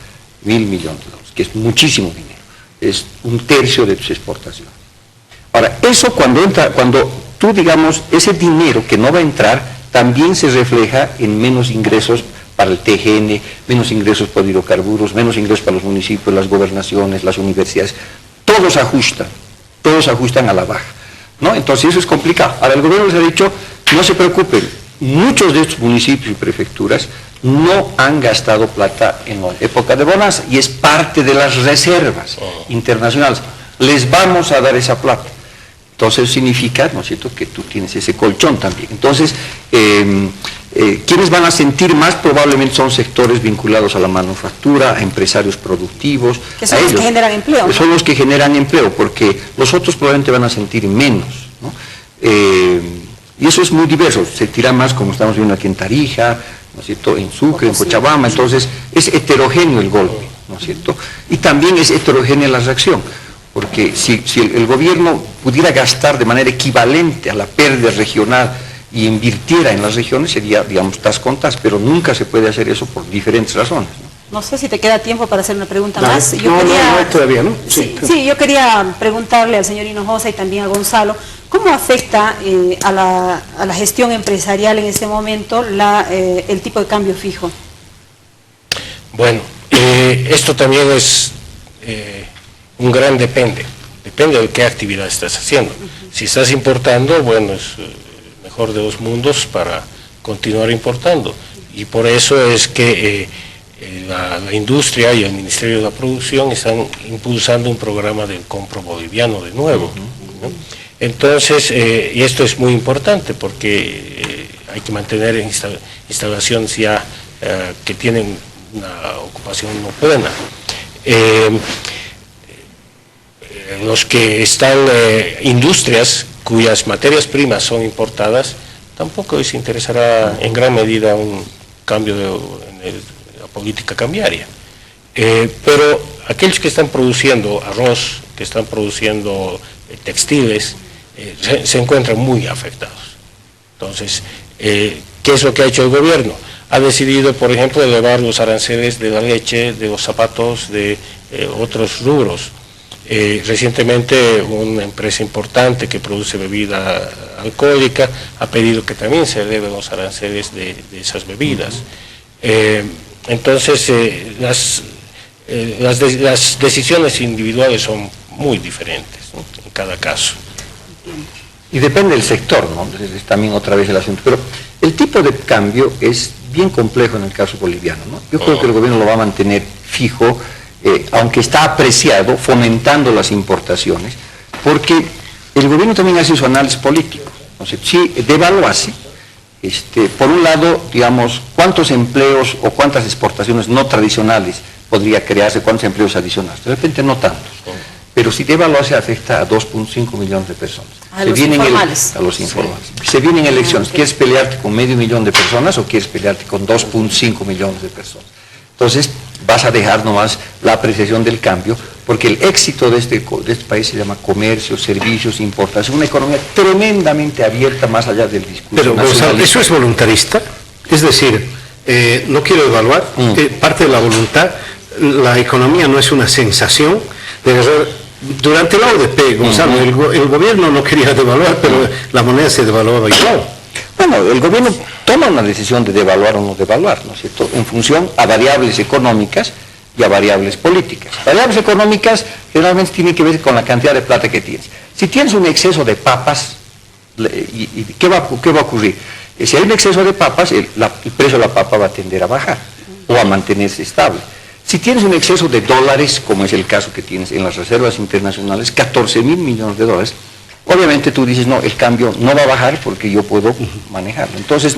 millones de dólares, que es muchísimo dinero, es un tercio de tus exportaciones. Ahora, eso cuando tú, digamos, ese dinero que no va a entrar, también se refleja en menos ingresos para el TGN, menos ingresos por hidrocarburos, menos ingresos para los municipios, las gobernaciones, las universidades, todos ajustan a la baja, ¿no? Entonces eso es complicado. Ahora el gobierno les ha dicho, no se preocupen, muchos de estos municipios y prefecturas no han gastado plata en la época de bonanza y es parte de las reservas internacionales. Les vamos a dar esa plata. Entonces eso significa, ¿no es cierto?, que tú tienes ese colchón también. Entonces, quienes van a sentir más probablemente son sectores vinculados a la manufactura, a empresarios productivos. Que son los que generan empleo, ¿no? Son los que generan empleo, porque los otros probablemente van a sentir menos, ¿no? Y eso es muy diverso, se tira más como estamos viendo aquí en Tarija, ¿no es cierto?, en Sucre, en Cochabamba, entonces es heterogéneo el golpe, ¿no es cierto? Y también es heterogénea la reacción. Porque si el gobierno pudiera gastar de manera equivalente a la pérdida regional y invirtiera en las regiones, sería, digamos, tas con tas, pero nunca se puede hacer eso por diferentes razones, ¿no? No sé si te queda tiempo para hacer una pregunta No, más. no, todavía, ¿no? Sí, yo quería preguntarle al señor Hinojosa y también a Gonzalo, ¿cómo afecta a la gestión empresarial en este momento el tipo de cambio fijo? Bueno, esto también es un gran depende de qué actividad estás haciendo. Si estás importando, bueno, es mejor de los mundos para continuar importando. Y por eso es que la industria y el Ministerio de la Producción están impulsando un programa del compro boliviano de nuevo, ¿no? Entonces, y esto es muy importante porque hay que mantener instalaciones ya que tienen una ocupación no plena. Los que están industrias cuyas materias primas son importadas, tampoco les interesará en gran medida un cambio en la política cambiaria. Pero aquellos que están produciendo arroz, que están produciendo textiles, se encuentran muy afectados. Entonces, ¿qué es lo que ha hecho el gobierno? Ha decidido, por ejemplo, elevar los aranceles de la leche, de los zapatos, de otros rubros. Recientemente una empresa importante que produce bebida alcohólica ha pedido que también se eleven los aranceles de esas bebidas. Entonces, las decisiones individuales son muy diferentes, ¿no?, en cada caso. Y depende del sector, ¿no? Es también otra vez el asunto. Pero el tipo de cambio es bien complejo en el caso boliviano, ¿no? Yo creo que el gobierno lo va a mantener fijo, aunque está apreciado, fomentando las importaciones, porque el gobierno también hace su análisis político. Entonces, si devaluase, por un lado, digamos, cuántos empleos o cuántas exportaciones no tradicionales podría crearse, cuántos empleos adicionales. De repente no tantos. Pero si devaluase afecta a 2.5 millones de personas. A los informales. A los informales. Se vienen elecciones. ¿Quieres pelearte con 500.000 de personas o quieres pelearte con 2.5 millones de personas? Entonces vas a dejar nomás la apreciación del cambio, porque el éxito de este país se llama comercio, servicios, importación, una economía tremendamente abierta más allá del discurso. Pero Gonzalo, ¿eso es voluntarista? Es decir, no quiero evaluar, parte de la voluntad, la economía no es una sensación. Durante la ODP, Gonzalo, el gobierno no quería devaluar, pero la moneda se devaluaba igual. Bueno, el gobierno toma una decisión de devaluar o no devaluar, ¿no es cierto?, en función a variables económicas y a variables políticas. Variables económicas generalmente tienen que ver con la cantidad de plata que tienes. Si tienes un exceso de papas, ¿qué va a ocurrir? Si hay un exceso de papas, el precio de la papa va a tender a bajar o a mantenerse estable. Si tienes un exceso de dólares, como es el caso que tienes en las reservas internacionales, 14.000 millones de dólares, obviamente tú dices, no, el cambio no va a bajar porque yo puedo manejarlo. Entonces,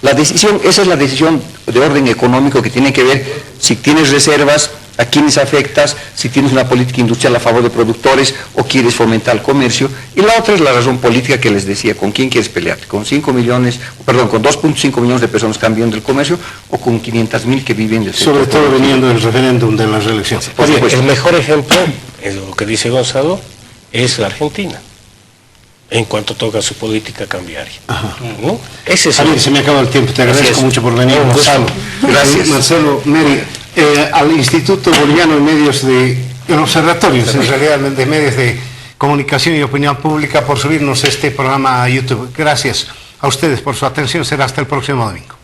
esa es la decisión de orden económico que tiene que ver si tienes reservas, a quiénes afectas, si tienes una política industrial a favor de productores o quieres fomentar el comercio. Y la otra es la razón política que les decía, ¿con quién quieres pelearte? ¿Con 2.5 millones de personas que están viviendo el comercio o con 500.000 que viven del sector? Sobre todo viniendo del referéndum de las elecciones. El mejor ejemplo, es lo que dice Gonzalo, es la Argentina, en cuanto toca su política cambiaria. ¿No? Ese es Javier, se me acaba el tiempo, te agradezco mucho por venir. Gonzalo. Gracias. Marcelo, Mary, al Instituto Boliviano de Medios el Observatorio, en realidad, de Medios de Comunicación y Opinión Pública, por subirnos este programa a YouTube. Gracias a ustedes por su atención, será hasta el próximo domingo.